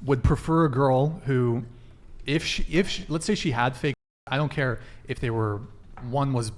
would prefer a girl who, if she, let's say she had fake, I don't care if they were, one was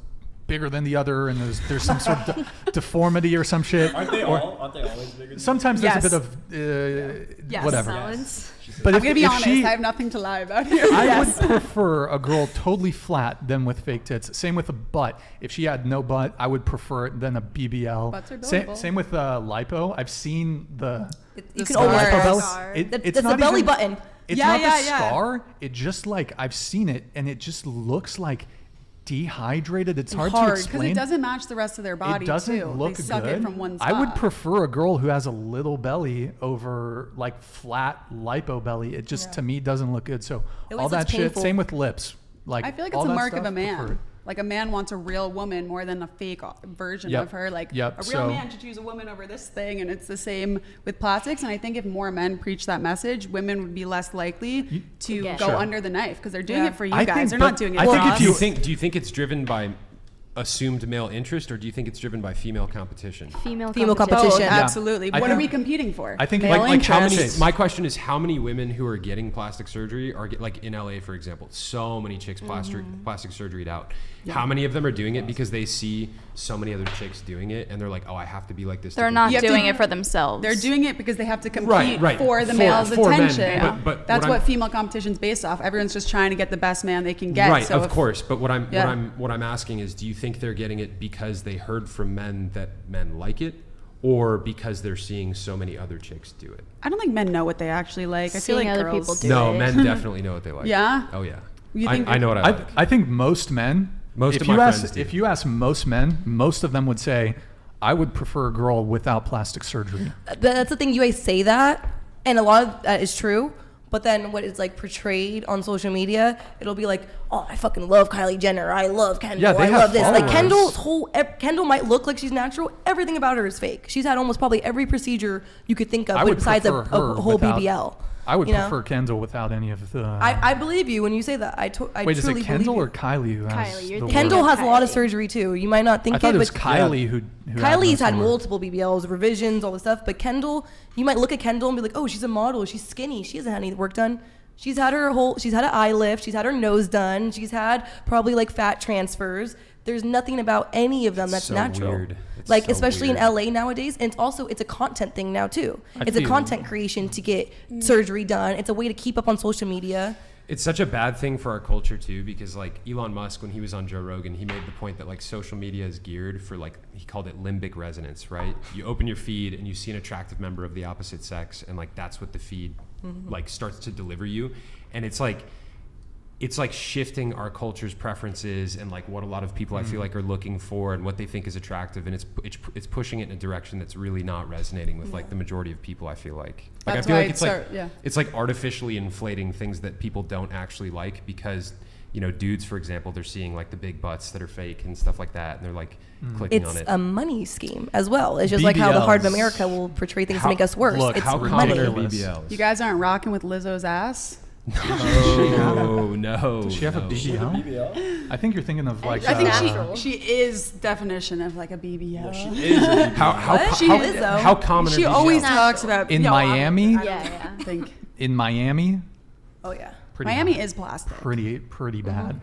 bigger than the other and there's some sort of deformity or some shit. Aren't they always bigger than sometimes there's Yes. a bit of whatever. Balance. But I'm going to be honest. she, I have nothing to lie about here. I would prefer a girl totally flat than with fake tits. Same with a butt. If she had no butt, I would prefer it than a BBL. Butts are buildable. Same with lipo. I've seen the You can scar. always lipo belly. Scar. It's That's not the belly even- button. It's Yeah, not yeah, the yeah. scar. It just like I've seen it, and it just looks like dehydrated. It's hard to Hard because explain. it doesn't match the rest of their body It doesn't too. look they suck good. it from one I would spot. prefer a girl who has a little belly over like flat lipo belly. It just to me doesn't look good. So It all always that looks shit. painful. Same with lips. Like I feel like all it's a that mark of stuff, a man. prefer it. Like a man wants a real woman more than a fake version Yep. of her. Like Yep. a real So- man should choose a woman over this thing, and it's the same with plastics. And I think if more men preach that message, women would be less likely to Get go Sure. under the knife because they're doing Yeah. it for you I guys. think- They're but not doing it I for think us. if Do you- you think it's driven by assumed male interest, or do you think it's driven by female competition? Female Female competition. Both, competition. absolutely. I What are think- we competing for? I think Male like How many? interest. My question is, how many women who are getting plastic surgery are like in LA, for example? So many chicks plastic surgeryed out. How many of them are doing it because they see so many other chicks doing it, and they're like, oh, I have to be like this. to They're compete. not You have to- doing it for themselves. They're doing it because they have to compete Right. for the For- male's for men. attention. But That's what what I'm- female competition's based off. Everyone's just trying to get the best man they can get. Right, So of if- course. But what I'm Yeah. what I'm asking is, do you think they're getting it because they heard from men that men like it, or because they're seeing so many other chicks do it? I don't think men know what they actually like. I feel Seeing like other girls. people do No, it. men definitely know what they like. Yeah? Oh yeah. You think I know what I like. I think most men. Most if of you my ask, friends do. if you ask most men, most of them would say, "I would prefer a girl without plastic surgery." But that's the thing. You guys say that, and a lot of that is true. But then what is like portrayed on social media, it'll be like, oh, I fucking love Kylie Jenner. I love Kendall. Yeah, they I have love this. Like followers. Kendall might look like she's natural. Everything about her is fake. She's had almost probably every procedure you could think of, I would besides a prefer her whole without- BBL. I would you know? prefer Kendall without any of the. I believe you when you say that. I Wait, is truly it Kendall or believe Kylie who has Kylie, you're the thinking Kendall word? has a lot of Kylie. surgery too. You might not think I thought it was but Kylie who Kylie's had most of them. multiple BBLs, revisions, all this stuff. But Kendall, you might look at Kendall and be like, oh, she's a model. She's skinny. She hasn't had any work done. She's had she's had an eye lift. She's had her nose done. She's had probably like fat transfers. There's nothing about any of them that's so natural. weird. It's Like, so especially weird. in LA nowadays. And it's a content thing now too. I It's a feel- content creation to get surgery done. It's a way to keep up on social media. It's such a bad thing for our culture too, because like Elon Musk, when he was on Joe Rogan, he made the point that like social media is geared for, like, he called it limbic resonance, right? You open your feed and you see an attractive member of the opposite sex, and like that's what the feed like starts to deliver you. And it's like shifting our culture's preferences and like what a lot of people I feel like are looking for and what they think is attractive, and it's pushing it in a direction that's really not resonating with like the majority of people. I feel like That's I feel why like it's it's like artificially inflating things that people don't actually like, because dudes, for example, they're seeing like the big butts that are fake and stuff like that, and they're like clicking on It's it. a money scheme as well. It's just like how the heart of BBLs. America will portray things to make us worse. look, It's How money. common are ridiculous. BBLs? You guys aren't rocking with Lizzo's ass? No, no. Does she have a no. BBL? I think you're thinking of like. I think Natural. she is definition of like a BBL. What? She is, though. How common She are BBLs? always Natural. talks about in Miami. Yeah. I think In Miami, Oh yeah. pretty Miami bad. is plastic. pretty bad.